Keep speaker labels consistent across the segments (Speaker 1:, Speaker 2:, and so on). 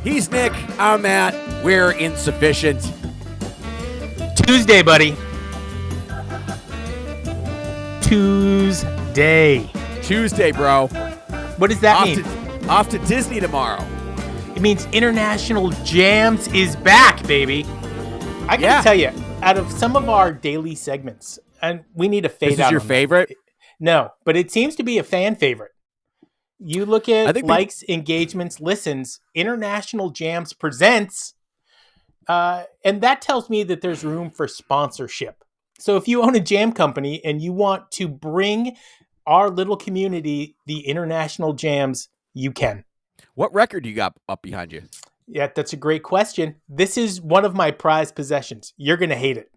Speaker 1: He's Nick. I'm Matt. We're Insufficient.
Speaker 2: Tuesday, buddy. Tuesday.
Speaker 1: Tuesday, bro.
Speaker 2: What does that mean?
Speaker 1: Off to Disney tomorrow.
Speaker 2: It means International Jams is back, baby. I gotta tell you, out of some of our daily segments, and we need to fade out.
Speaker 1: This is your favorite?
Speaker 2: No, but it seems to be a fan favorite. You look at likes, engagements, listens, International Jams presents, and that tells me that there's room for sponsorship. So if you own a jam company and you want to bring our little community the International Jams, you can.
Speaker 1: What record do you got up behind you?
Speaker 2: Yeah, that's a great question. This is one of my prized possessions. You're going to hate it.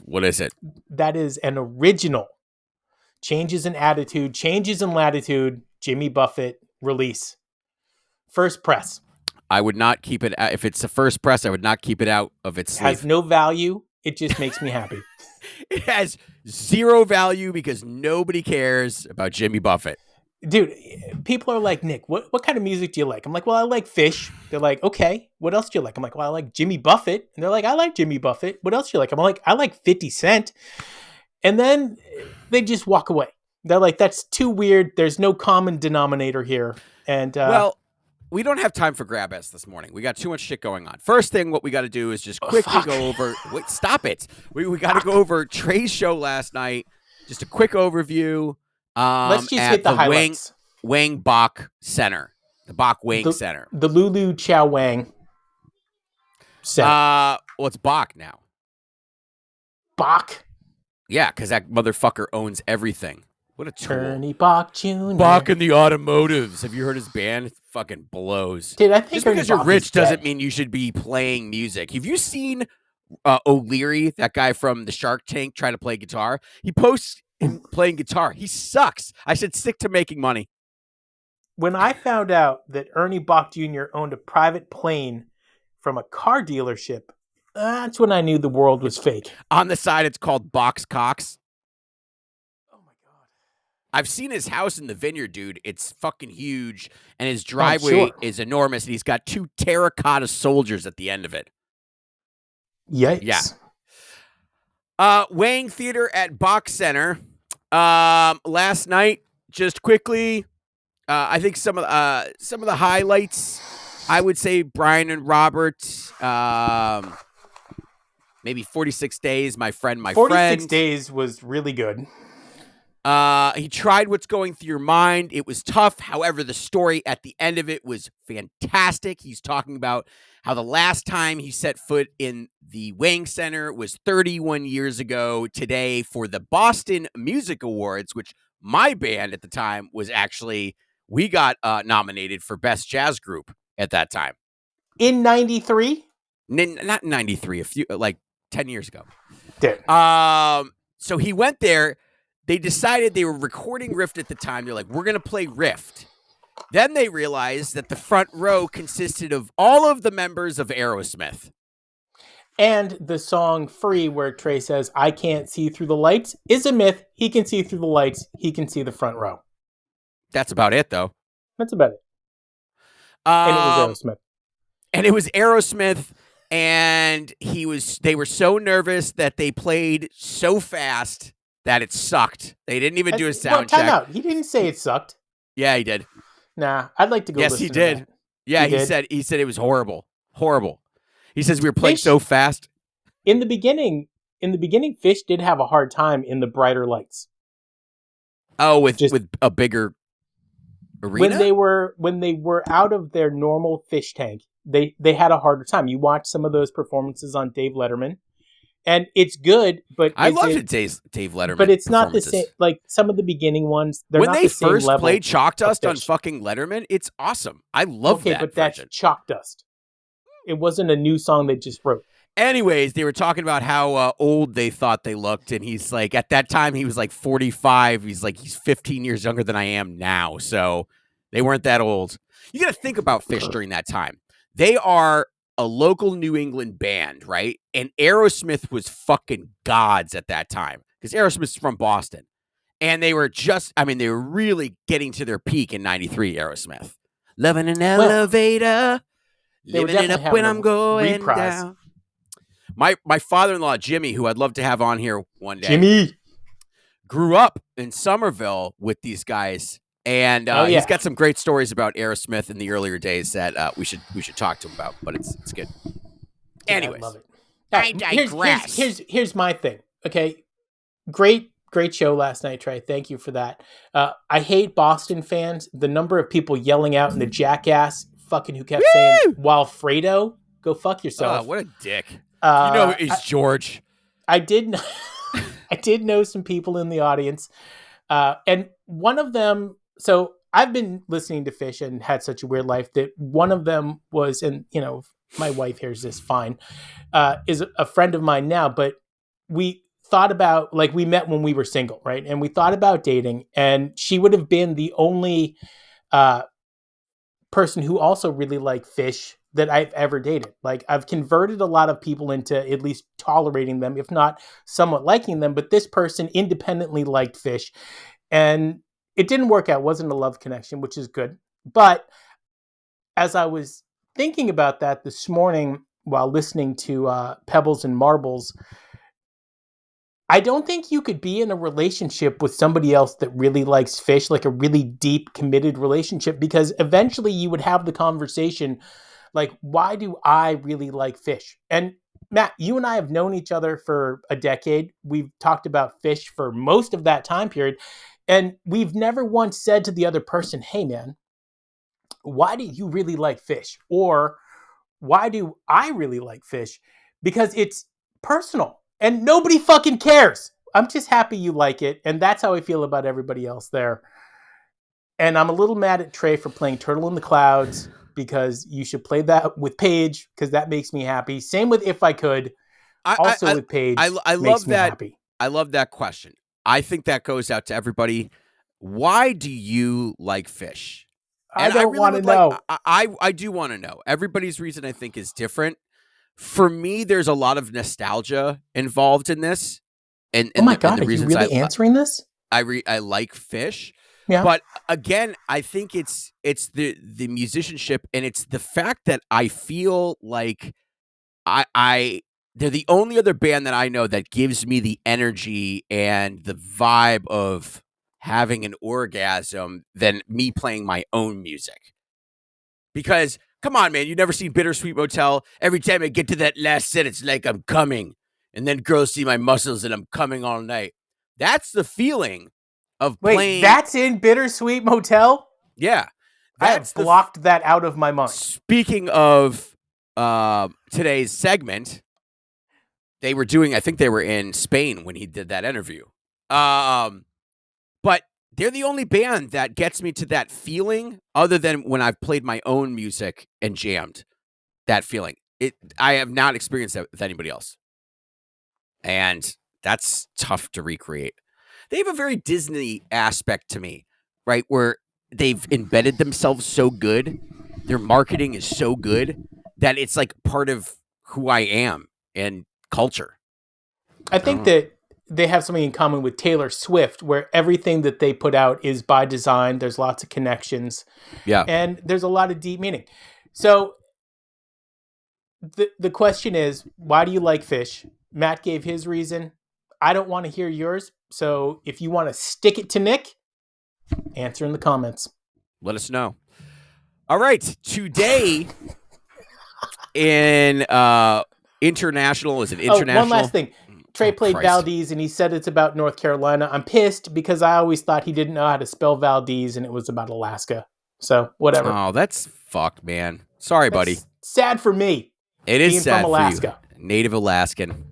Speaker 1: What is it?
Speaker 2: That is an original Changes in Attitude, Changes in Latitude, Jimmy Buffett release. First press.
Speaker 1: I would not keep it. If it's the first press, I would not keep it out of its sleeve.
Speaker 2: It has no value. It just makes me happy.
Speaker 1: It has zero value because nobody cares about Jimmy Buffett.
Speaker 2: Dude, people are like, Nick, what kind of music do you like? I'm like, well, I like Phish. They're like, okay, what else do you like? I'm like, well, I like Jimmy Buffett. And they're like, I like Jimmy Buffett. What else do you like? I'm like, I like 50 Cent. And then they just walk away. They're like, that's too weird. There's no common denominator here. And
Speaker 1: well, we don't have time for grab ass this morning. We got too much shit going on. First thing, what we got to do is just quickly go over. Wait, stop it. We got to go over Trey's show last night. Just a quick overview.
Speaker 2: Let's just hit the highlights.
Speaker 1: Wang Bok Center, the Bok Wang Center,
Speaker 2: the Lulu Chow Wang Center.
Speaker 1: Well, it's Bok now.
Speaker 2: Bok.
Speaker 1: Yeah, because that motherfucker owns everything. What a tool.
Speaker 2: Ernie Bok Jr.
Speaker 1: Bok and the Automotives. Have you heard his band? It fucking blows.
Speaker 2: Dude, I think
Speaker 1: just because you're rich doesn't mean you should be playing music. Have you seen O'Leary, that guy from the Shark Tank, try to play guitar? He posts him playing guitar. He sucks. I should stick to making money.
Speaker 2: When I found out that Ernie Bok Jr. owned a private plane from a car dealership, that's when I knew the world was fake.
Speaker 1: On the side, it's called Box Cox.
Speaker 2: Oh, my God.
Speaker 1: I've seen his house in the vineyard, dude. It's fucking huge, and his driveway is enormous, and he's got 2 terracotta soldiers at the end of it.
Speaker 2: Yikes.
Speaker 1: Yeah. Wang Theater at Bok Center. Last night, just quickly, I think some of the highlights, I would say Brian and Robert, maybe 46 Days, my friend.
Speaker 2: 46 Days was really good.
Speaker 1: He tried What's Going Through Your Mind. It was tough. However, the story at the end of it was fantastic. He's talking about how the last time he set foot in the Wang Center was 31 years ago today for the Boston Music Awards, which my band at the time was actually, we got nominated for Best Jazz Group at that time.
Speaker 2: In 93?
Speaker 1: Not 93, a few, like 10 years ago.
Speaker 2: Dude.
Speaker 1: So he went there. They decided they were recording Rift at the time. They're like, we're going to play Rift. Then they realized that the front row consisted of all of the members of Aerosmith.
Speaker 2: And the song Free, where Trey says, I can't see through the lights, is a myth. He can see through the lights. He can see the front row.
Speaker 1: That's about it, though.
Speaker 2: That's about it. And it was Aerosmith.
Speaker 1: And it was Aerosmith, and they were so nervous that they played so fast that it sucked. They didn't even do a sound check.
Speaker 2: Time out. He didn't say it sucked.
Speaker 1: Yeah, he did.
Speaker 2: Nah, I'd like to go.
Speaker 1: Yes, he did.
Speaker 2: That.
Speaker 1: Yeah, he said it was horrible. Horrible. He says we were playing so fast.
Speaker 2: In the beginning, Phish did have a hard time in the brighter lights.
Speaker 1: Oh, with a bigger arena?
Speaker 2: When they were out of their normal Phish tank, they had a harder time. You watch some of those performances on Dave Letterman, and it's good, but
Speaker 1: I loved Dave Letterman.
Speaker 2: But it's not the same. Like some of the beginning ones, they're
Speaker 1: when
Speaker 2: not
Speaker 1: they
Speaker 2: the same
Speaker 1: first
Speaker 2: level
Speaker 1: played Chalk Dust
Speaker 2: of
Speaker 1: on
Speaker 2: Phish.
Speaker 1: fucking Letterman, it's awesome. I love that.
Speaker 2: Okay, but that's Chalk Dust. It wasn't a new song they just wrote.
Speaker 1: Anyways, they were talking about how old they thought they looked, and he's like, at that time he was like 45. He's like, he's 15 years younger than I am now, so they weren't that old. You got to think about Phish during that time. They are a local New England band, right? And Aerosmith was fucking gods at that time because Aerosmith's from Boston. And they were they were really getting to their peak in 93, Aerosmith. Loving an elevator. Living it up when I'm going down. My father-in-law, Jimmy, who I'd love to have on here one day.
Speaker 2: Jimmy
Speaker 1: grew up in Somerville with these guys. And he's got some great stories about Aerosmith in the earlier days that we should talk to him about, but it's good. Anyways,
Speaker 2: I love it.
Speaker 1: I digress.
Speaker 2: Here's my thing. Okay, great show last night, Trey. Thank you for that. I hate Boston fans. The number of people yelling out in the jackass fucking who kept saying Walfredo, go fuck yourself.
Speaker 1: What a dick. It's George.
Speaker 2: I did know some people in the audience, and one of them. So I've been listening to Phish and had such a weird life that one of them was, and my wife hears this fine, is a friend of mine now, but we thought about, like, we met when we were single, right? And we thought about dating, and she would have been the only person who also really liked Phish that I've ever dated. Like, I've converted a lot of people into at least tolerating them, if not somewhat liking them, but this person independently liked Phish, and it didn't work out. It wasn't a love connection, which is good. But as I was thinking about that this morning while listening to Pebbles and Marbles, I don't think you could be in a relationship with somebody else that really likes Phish, like a really deep, committed relationship, because eventually you would have the conversation like, why do I really like Phish? And Matt, you and I have known each other for a decade. We've talked about Phish for most of that time period. And we've never once said to the other person, hey, man, why do you really like Phish? Or why do I really like Phish? Because it's personal and nobody fucking cares. I'm just happy you like it. And that's how I feel about everybody else there. And I'm a little mad at Trey for playing Turtle in the Clouds, because you should play that with Paige, because that makes me happy. Same with If I Could. With Paige,
Speaker 1: I love that. Happy. I love that question. I think that goes out to everybody. Why do you like Phish?
Speaker 2: And I don't want to know.
Speaker 1: I do want to know. Everybody's reason, I think, is different. For me, there's a lot of nostalgia involved in this. And
Speaker 2: oh my God, are you really answering this?
Speaker 1: I like Phish.
Speaker 2: Yeah.
Speaker 1: But again, I think it's the musicianship, and it's the fact that I feel like they're the only other band that I know that gives me the energy and the vibe of having an orgasm than me playing my own music. Because, come on, man, you've never seen Bittersweet Motel? Every time I get to that last set, it's like I'm coming. And then girls see my muscles and I'm coming all night. That's the feeling of playing.
Speaker 2: That's in Bittersweet Motel?
Speaker 1: Yeah.
Speaker 2: I have blocked that out of my mind.
Speaker 1: Speaking of today's segment, I think they were in Spain when he did that interview. But they're the only band that gets me to that feeling, other than when I've played my own music and jammed. That feeling. I have not experienced that with anybody else. And that's tough to recreate. They have a very Disney aspect to me, right? Where they've embedded themselves so good. Their marketing is so good that it's like part of who I am and culture.
Speaker 2: I think that they have something in common with Taylor Swift, where everything that they put out is by design. There's lots of connections.
Speaker 1: Yeah.
Speaker 2: And there's a lot of deep meaning. So the question is, why do you like Phish? Matt gave his reason. I don't want to hear yours. So if you want to stick it to Nick, answer in the comments.
Speaker 1: Let us know. All right. Today in international, is it international?
Speaker 2: One last thing. Trey played Valdez, and he said it's about North Carolina. I'm pissed because I always thought he didn't know how to spell Valdez, and it was about Alaska. So, whatever.
Speaker 1: Oh, that's fucked, man. Sorry, buddy.
Speaker 2: Sad for me.
Speaker 1: It is sad
Speaker 2: from Alaska.
Speaker 1: For you. Native Alaskan.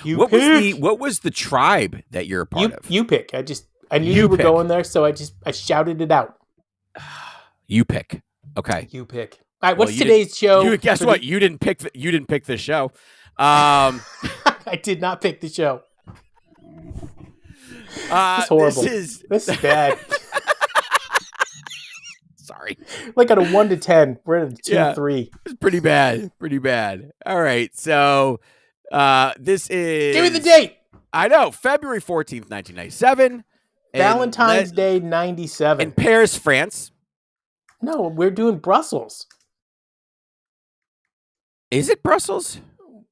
Speaker 1: What was the tribe that you're a part of?
Speaker 2: Yupik. I knew you were going there, so I shouted it out.
Speaker 1: Yupik. Okay.
Speaker 2: Yupik. All right, what's today's show?
Speaker 1: Guess what? You didn't pick the show.
Speaker 2: I did not pick the show. This is horrible. This is bad.
Speaker 1: Sorry.
Speaker 2: Like on a 1 to 10, we're at a 2-3.
Speaker 1: It's pretty bad. Pretty bad. All right. So this is...
Speaker 2: Give me the date.
Speaker 1: I know. February 14th, 1997.
Speaker 2: Valentine's Day, 97.
Speaker 1: In Paris, France.
Speaker 2: No, we're doing Brussels.
Speaker 1: Is it Brussels?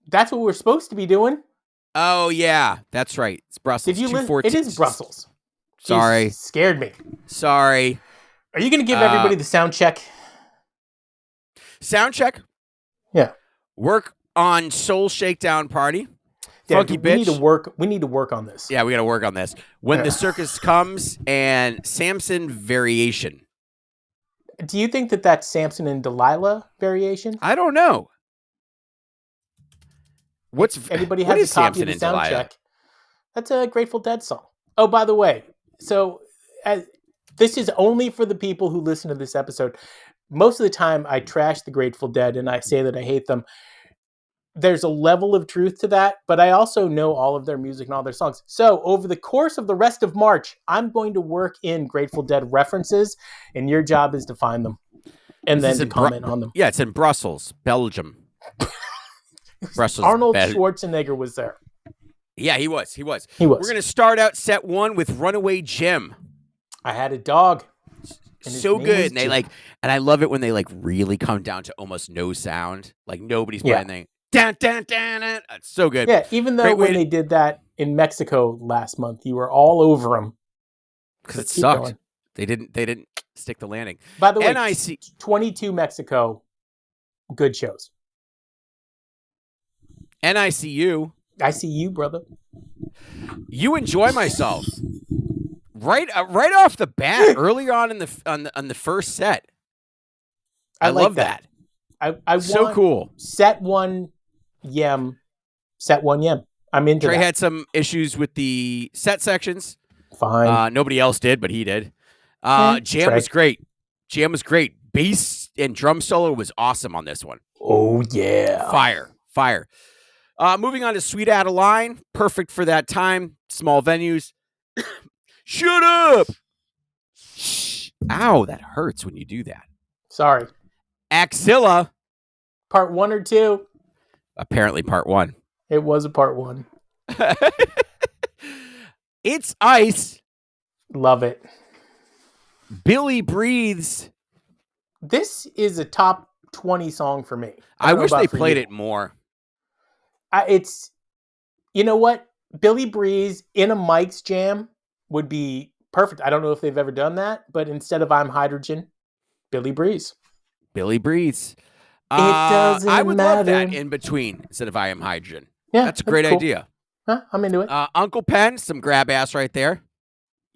Speaker 2: That's what we're supposed to be doing.
Speaker 1: Oh, yeah. That's right. It's Brussels.
Speaker 2: Did you listen? It is Brussels.
Speaker 1: Sorry.
Speaker 2: Jesus, scared me.
Speaker 1: Sorry.
Speaker 2: Are you going to give everybody the sound check?
Speaker 1: Sound check?
Speaker 2: Yeah.
Speaker 1: Work on Soul Shakedown Party.
Speaker 2: Yeah,
Speaker 1: Funky Bitch.
Speaker 2: We need to work on this.
Speaker 1: Yeah, we got to work on this. When the Circus Comes and Samson Variation.
Speaker 2: Do you think that that's Samson and Delilah variation?
Speaker 1: I don't know.
Speaker 2: If anybody has a copy of the sound check? That's a Grateful Dead song. Oh, by the way, so this is only for the people who listen to this episode. Most of the time, I trash the Grateful Dead and I say that I hate them. There's a level of truth to that, but I also know all of their music and all their songs. So over the course of the rest of March, I'm going to work in Grateful Dead references, and your job is to find them and then to comment on them.
Speaker 1: Yeah, it's in Brussels, Belgium.
Speaker 2: Brussels. Arnold Schwarzenegger was there.
Speaker 1: Yeah, he was. We're going to start out set 1 with Runaway Jim.
Speaker 2: I had a dog.
Speaker 1: So good. And I love it when they really come down to almost no sound. Like nobody's playing anything. Dun, dun, dun, dun. It's so good.
Speaker 2: Yeah, even though they did that in Mexico last month, you were all over them.
Speaker 1: Because it sucked. Going. They didn't stick the landing.
Speaker 2: By the way, 22 Mexico, good shows.
Speaker 1: NICU.
Speaker 2: I see you, brother.
Speaker 1: You Enjoy Myself. Right off the bat, earlier on in the first set. I love that.
Speaker 2: I
Speaker 1: so cool.
Speaker 2: Set one yem. I'm into
Speaker 1: Trey
Speaker 2: that.
Speaker 1: had some issues with the set sections.
Speaker 2: Fine.
Speaker 1: Nobody else did, but he did. Jam was great. Bass and drum solo was awesome on this one.
Speaker 2: Oh, yeah.
Speaker 1: Fire. Moving on to Sweet Adeline. Perfect for that time. Small venues. Shut up! Shh. Ow, that hurts when you do that.
Speaker 2: Sorry.
Speaker 1: Axilla.
Speaker 2: Part 1 or 2?
Speaker 1: Apparently part 1.
Speaker 2: It was a part 1.
Speaker 1: It's Ice.
Speaker 2: Love it.
Speaker 1: Billy Breathes.
Speaker 2: This is a top 20 song for me.
Speaker 1: I wish they played it more.
Speaker 2: You know what? Billy Breathes in a Mike's Jam would be perfect. I don't know if they've ever done that, but instead of I'm Hydrogen, Billy Breathes.
Speaker 1: It
Speaker 2: doesn't
Speaker 1: I would
Speaker 2: matter.
Speaker 1: love that in between instead of I Am Hydrogen.
Speaker 2: Yeah,
Speaker 1: that's a great
Speaker 2: cool.
Speaker 1: idea.
Speaker 2: Huh, I'm into it.
Speaker 1: Uncle Pen, some grab ass right there.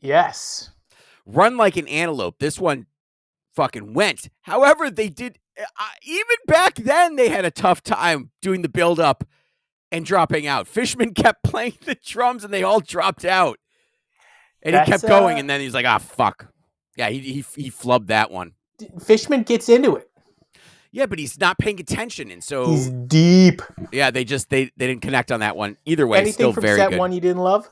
Speaker 2: Yes.
Speaker 1: Run Like an Antelope. This one fucking went. However, they did, even back then, they had a tough time doing the build up and dropping out. Fishman kept playing the drums and they all dropped out. And he kept going, and then he's like, fuck. Yeah, he flubbed that one.
Speaker 2: Fishman gets into it.
Speaker 1: Yeah, but he's not paying attention, and so
Speaker 2: he's deep.
Speaker 1: Yeah, they didn't connect on that one. Either way,
Speaker 2: anything
Speaker 1: still
Speaker 2: from
Speaker 1: very
Speaker 2: set
Speaker 1: good.
Speaker 2: 1 you didn't love?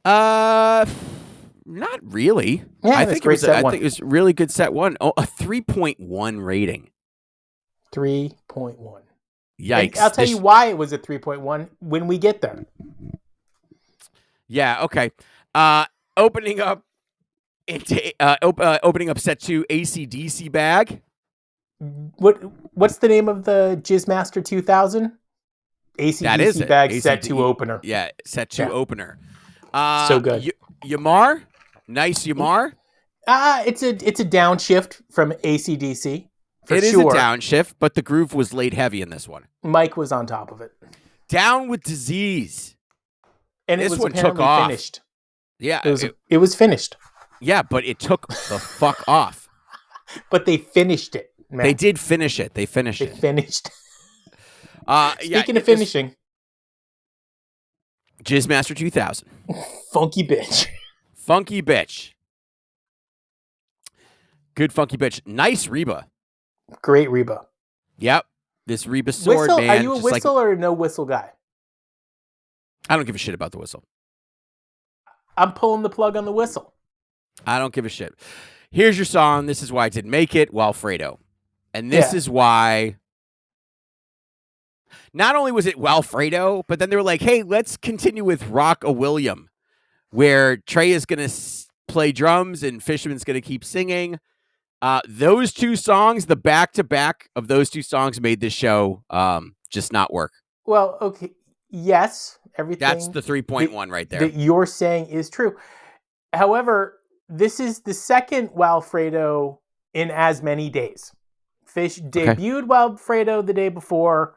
Speaker 1: Not really.
Speaker 2: Yeah,
Speaker 1: I think it was really good set 1. Oh, a 3.1 rating.
Speaker 2: 3.1.
Speaker 1: Yikes!
Speaker 2: And I'll tell you why it was a 3.1 when we get there.
Speaker 1: Yeah. Okay. Opening up set 2, AC/DC Bag.
Speaker 2: What's the name of the Jizzmaster 2000? AC/DC Bag set 2 opener.
Speaker 1: Yeah, set 2 opener.
Speaker 2: So good.
Speaker 1: Yamar, nice Yamar.
Speaker 2: It's a downshift from AC/DC.
Speaker 1: It is a downshift, but the groove was laid heavy in this one.
Speaker 2: Mike was on top of it.
Speaker 1: Down with Disease.
Speaker 2: And this one took off. Finished.
Speaker 1: Yeah.
Speaker 2: It was finished.
Speaker 1: Yeah, but it took the fuck off.
Speaker 2: But they finished it, man.
Speaker 1: They did finish it. They finished.
Speaker 2: Speaking of finishing.
Speaker 1: Jizzmaster 2000.
Speaker 2: Funky bitch.
Speaker 1: Good funky bitch. Nice Reba.
Speaker 2: Great Reba.
Speaker 1: Yep. This Reba sword,
Speaker 2: whistle,
Speaker 1: man.
Speaker 2: Are you a whistle or no whistle guy?
Speaker 1: I don't give a shit about the whistle.
Speaker 2: I'm pulling the plug on the whistle.
Speaker 1: I don't give a shit. Here's your song. This is why I didn't make it, Walfredo. And this is why not only was it Walfredo, but then they were like, hey, let's continue with Rock a William, where Trey is going to play drums and Fisherman's going to keep singing. Those two songs, the back-to-back of those two songs made this show just not work.
Speaker 2: Well, okay. Yes, everything.
Speaker 1: That's the 3.1 right there.
Speaker 2: That you're saying is true. However, this is the second Walfredo in as many days. Phish debuted Walfredo the day before,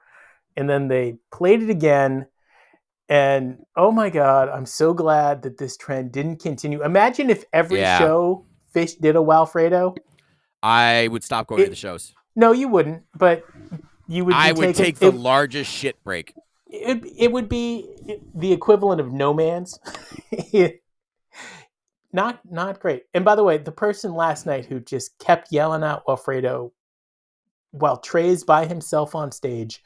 Speaker 2: and then they played it again. And oh my God, I'm so glad that this trend didn't continue. Imagine if every show Phish did a Walfredo.
Speaker 1: I would stop going to the shows.
Speaker 2: No, you wouldn't, but you would.
Speaker 1: I would take the largest shit break.
Speaker 2: It would be the equivalent of No Man's. Not great. And by the way, the person last night who just kept yelling out Walfredo while Trey's by himself on stage.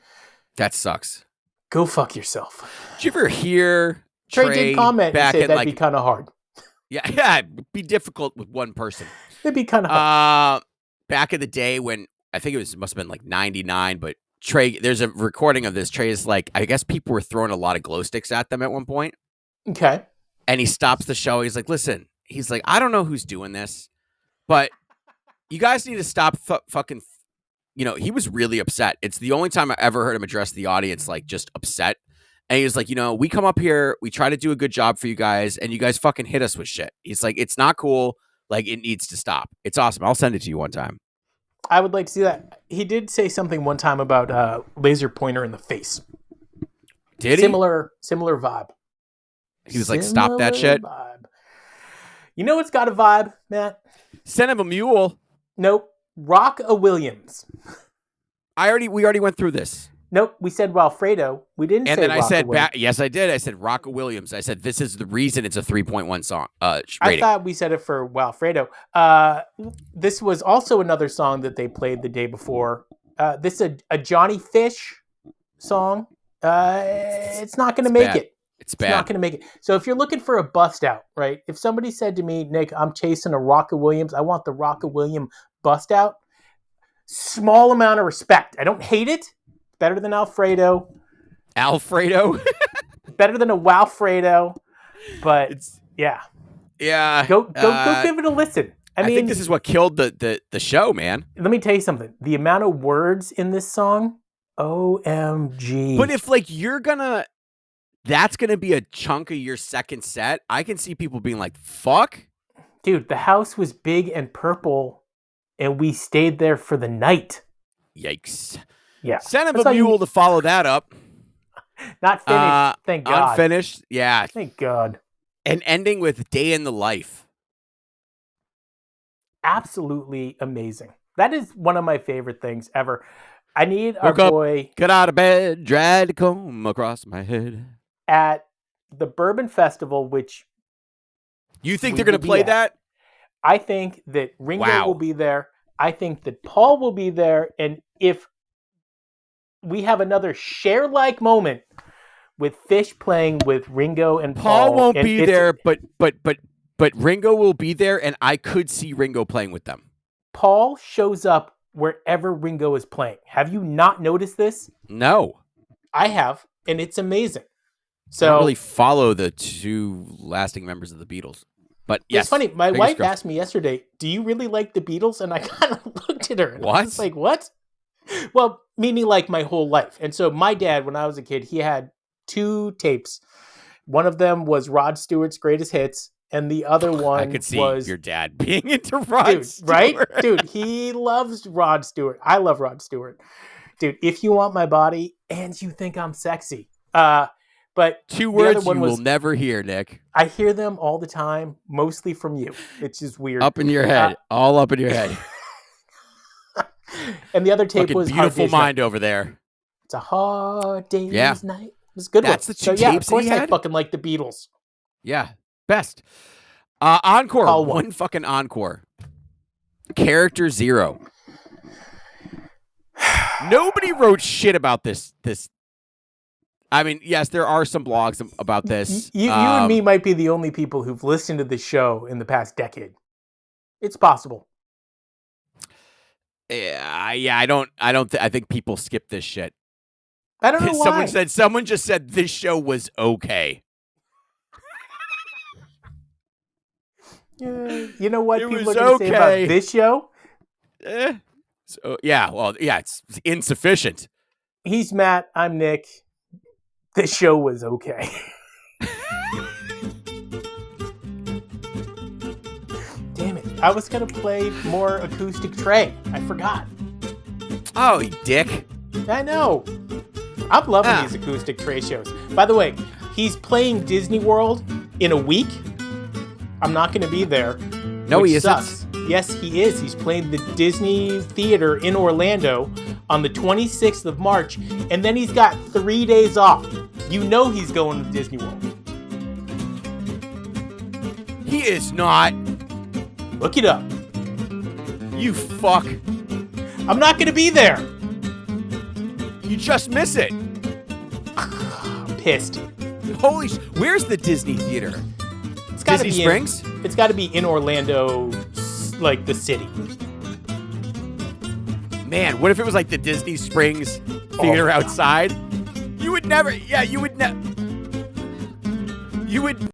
Speaker 1: That sucks.
Speaker 2: Go fuck yourself.
Speaker 1: Did you ever hear
Speaker 2: Trey did comment and say that'd be kind of hard.
Speaker 1: Yeah, it'd be difficult with one person.
Speaker 2: It'd be kind of hard.
Speaker 1: Back in the day when I think it must have been like 99, but Trey, there's a recording of this. Trey is like, I guess people were throwing a lot of glow sticks at them at one point.
Speaker 2: Okay.
Speaker 1: And he stops the show. He's like, listen, he's like, I don't know who's doing this, but you guys need to stop fucking, he was really upset. It's the only time I ever heard him address the audience, like just upset. And he was like, we come up here, we try to do a good job for you guys, and you guys fucking hit us with shit. He's like, it's not cool. Like, it needs to stop. It's awesome. I'll send it to you one time.
Speaker 2: I would like to see that. He did say something one time about laser pointer in the face.
Speaker 1: Did he?
Speaker 2: Similar vibe.
Speaker 1: He was like, stop that shit.
Speaker 2: Vibe. You know what's got a vibe, Matt?
Speaker 1: Son of a mule.
Speaker 2: Nope. Rock a Williams.
Speaker 1: We already went through this.
Speaker 2: Nope, we said Walfredo. We didn't say
Speaker 1: And then I said,
Speaker 2: Williams.
Speaker 1: yes, I did. I said Rocka Williams. I said, this is the reason it's a 3.1 song rating.
Speaker 2: I thought we said it for Walfredo. This was also another song that they played the day before. This is a Johnny Phish song. It's not going to make it.
Speaker 1: It's bad.
Speaker 2: Not going to make it. So if you're looking for a bust out, right? If somebody said to me, Nick, I'm chasing a Rocka Williams. I want the Rocka Williams bust out. Small amount of respect. I don't hate it. Better than Alfredo. Better than a Walfredo. But yeah. Go give it a listen. I mean,
Speaker 1: think this is what killed the show, man.
Speaker 2: Let me tell you something. The amount of words in this song, OMG.
Speaker 1: But if that's gonna be a chunk of your second set, I can see people being like, fuck.
Speaker 2: Dude, the house was big and purple, and we stayed there for the night.
Speaker 1: Yikes.
Speaker 2: Yeah.
Speaker 1: Son of a mule to follow that up.
Speaker 2: Not finished, thank God.
Speaker 1: Unfinished, yeah.
Speaker 2: Thank God.
Speaker 1: And ending with Day in the Life.
Speaker 2: Absolutely amazing. That is one of my favorite things ever. I need our boy...
Speaker 1: Got out of bed, dragged a comb across my head.
Speaker 2: At the Bourbon Festival, which...
Speaker 1: You think they're going to play that?
Speaker 2: I think that Ringo will be there. I think that Paul will be there. And if we have another Cher-like moment with Phish playing with Ringo and Paul
Speaker 1: won't be there, but Ringo will be there, and I could see Ringo playing with them.
Speaker 2: Paul shows up wherever Ringo is playing. Have you not noticed this?
Speaker 1: No.
Speaker 2: I have, and it's amazing. So
Speaker 1: I don't really follow the two lasting members of the Beatles. But yes.
Speaker 2: It's funny. My wife asked me yesterday, do you really like the Beatles? And I kind of looked at her. And I was like, what? Well, meaning like my whole life. And so my dad, when I was a kid, he had 2 tapes. One of them was Rod Stewart's Greatest Hits. And the other one
Speaker 1: I could see
Speaker 2: was
Speaker 1: your dad being into Rod Stewart.
Speaker 2: Right? Dude, he loves Rod Stewart. I love Rod Stewart. Dude, If You Want My Body and You Think I'm Sexy. But
Speaker 1: 2 words you will never hear, Nick.
Speaker 2: I hear them all the time, mostly from you. It's just weird.
Speaker 1: Up in your head. All up in your head.
Speaker 2: And the other tape was
Speaker 1: Beautiful Mind over there.
Speaker 2: It's a hard day's night. It's a good
Speaker 1: That's
Speaker 2: one.
Speaker 1: the 2 tapes
Speaker 2: of course
Speaker 1: he had?
Speaker 2: I fucking like the Beatles.
Speaker 1: Yeah. Best. Encore. One fucking encore. Character 0. Nobody wrote shit about this. I mean, yes, there are some blogs about this.
Speaker 2: You and me might be the only people who've listened to this show in the past decade. It's possible.
Speaker 1: Yeah. I think people skip this shit.
Speaker 2: I don't know why.
Speaker 1: Someone just said this show was okay.
Speaker 2: You know what
Speaker 1: It
Speaker 2: people are
Speaker 1: was
Speaker 2: going to say
Speaker 1: okay.
Speaker 2: about this show?
Speaker 1: So, it's insufficient.
Speaker 2: He's Matt. I'm Nick. This show was okay. Damn it. I was going to play more acoustic Trey. I forgot.
Speaker 1: Oh, you dick.
Speaker 2: I know. I'm loving these acoustic Trey shows. By the way, he's playing Disney World in a week. I'm not going to be there.
Speaker 1: No, he isn't.
Speaker 2: Sucks. Yes, he is. He's playing the Disney Theater in Orlando on the 26th of March, and then he's got 3 days off. You know he's going to Disney World.
Speaker 1: He is not.
Speaker 2: Look it up.
Speaker 1: You fuck.
Speaker 2: I'm not going to be there.
Speaker 1: You just miss it.
Speaker 2: I'm pissed.
Speaker 1: Holy where's the Disney Theater?
Speaker 2: It's got to
Speaker 1: Disney
Speaker 2: be
Speaker 1: Springs?
Speaker 2: It's got to be in Orlando, like the city.
Speaker 1: Man, what if it was like the Disney Springs Theater outside? You would never. Yeah, you would never. You would